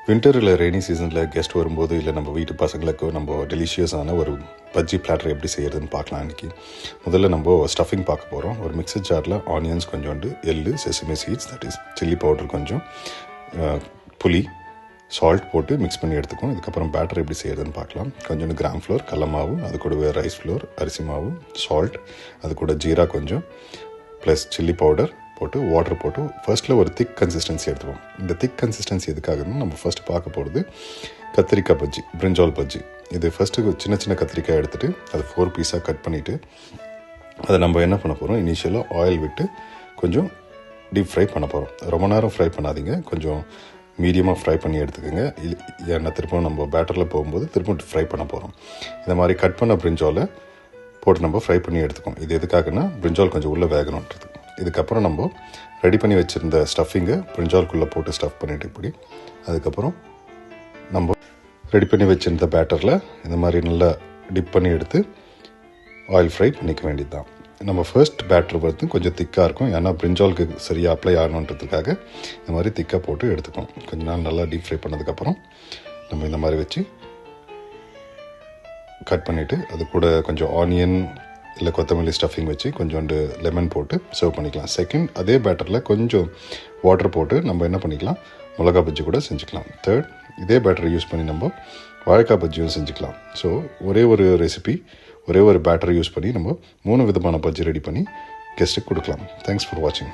Winter இல்லை rainy சீசனில் guest வரும்போது இல்லை நம்ம வீட்டு பசங்களுக்கு நம்ம டெலிஷியஸான ஒரு பஜ்ஜி பிளாட்டர் எப்படி செய்கிறதுன்னு பார்க்கலாம் இன்றைக்கி. முதல்ல நம்ம ஸ்டஃபிங் பார்க்க போகிறோம். ஒரு மிக்சர் ஜாரில் ஆனியன்ஸ் கொஞ்சோண்டு, எள்ளு, sesame seeds, that is chilli powder கொஞ்சம், புளி, சால்ட் போட்டு மிக்ஸ் பண்ணி எடுத்துக்கும். இதுக்கப்புறம் பேட்டர் எப்படி செய்கிறதுன்னு பார்க்கலாம். கொஞ்சோண்டு கிராம் ஃப்ளோர், கடல மாவு, அது கூடவே ரைஸ் ஃப்ளோர், அரிசி மாவு, சால்ட், அது கூட ஜீரா கொஞ்சம், ப்ளஸ் சில்லி பவுடர் போட்டு வாட்டர் போட்டு ஃபர்ஸ்ட்டில் ஒரு திக் கன்சிஸ்டன்சி எடுத்துவோம். இந்த திக் கன்சிஸ்டன்சி எதுக்காகன்னு நம்ம ஃபர்ஸ்ட் பார்க்க போகிறது கத்திரிக்காய் பஜ்ஜி, பிரிஞ்சால் பஜ்ஜி. இது ஃபஸ்ட்டு சின்ன சின்ன கத்திரிக்காய் எடுத்துகிட்டு அதை 4 பீஸாக கட் பண்ணிவிட்டு அதை நம்ம என்ன பண்ண போகிறோம், இனிஷியலாக ஆயில் விட்டு கொஞ்சம் டீப் ஃப்ரை பண்ண போகிறோம். ரொம்ப நேரம் ஃப்ரை பண்ணாதீங்க, கொஞ்சம் மீடியமாக ஃப்ரை பண்ணி எடுத்துக்கோங்க. ஏன்னா திரும்ப நம்ம பேட்டரில் போகும்போது திரும்ப ஃப்ரை பண்ண போகிறோம். இந்த மாதிரி கட் பண்ண பிரிஞ்சாலை போட்டு நம்ம ஃப்ரை பண்ணி எடுத்துக்கோம். இது எதுக்காகனா பிரிஞ்சால் கொஞ்சம் உள்ளே வேகணுன்றது. இதுக்கப்புறம் நம்ம ரெடி பண்ணி வச்சுருந்த ஸ்டஃபிங்கை பிரிஞ்சால்குள்ளே போட்டு ஸ்டஃப் பண்ணிவிட்டு இப்படி அதுக்கப்புறம் நம்ம ரெடி பண்ணி வச்சுருந்த பேட்டரில் இந்த மாதிரி நல்லா டிப் பண்ணி எடுத்து ஆயில் ஃப்ரை பண்ணிக்க வேண்டியது தான். நம்ம ஃபர்ஸ்ட் பேட்டர் வந்து கொஞ்சம் திக்காக இருக்கும், ஏன்னா பிரிஞ்சாலுக்கு சரியாக அப்ளை ஆகணுன்றதுக்காக இந்த மாதிரி திக்காக போட்டு எடுத்துக்கோம். கொஞ்ச நாள் நல்லா டீப் ஃப்ரை பண்ணதுக்கப்புறம் நம்ம இந்த மாதிரி வச்சு கட் பண்ணிவிட்டு அது கூட கொஞ்சம் ஆனியன் இல்லை கொத்தமல்லி ஸ்டஃபிங் வச்சு கொஞ்சோண்டு லெமன் போட்டு சர்வ் பண்ணிக்கலாம். செகண்ட், அதே பேட்டரில் கொஞ்சம் வாட்டர் போட்டு நம்ம என்ன பண்ணிக்கலாம், மிளகா பஜ்ஜி கூட செஞ்சுக்கலாம். தேர்ட், இதே பேட்டரை யூஸ் பண்ணி நம்ம வாழைக்காய் பஜ்ஜியும் செஞ்சுக்கலாம். ஸோ ஒரே ஒரு ரெசிபி, ஒரே ஒரு பேட்டரை யூஸ் பண்ணி நம்ம 3 விதமான பஜ்ஜி ரெடி பண்ணி கெஸ்ட்டுக்கு கொடுக்கலாம். தேங்க்ஸ் ஃபார் வாட்சிங்.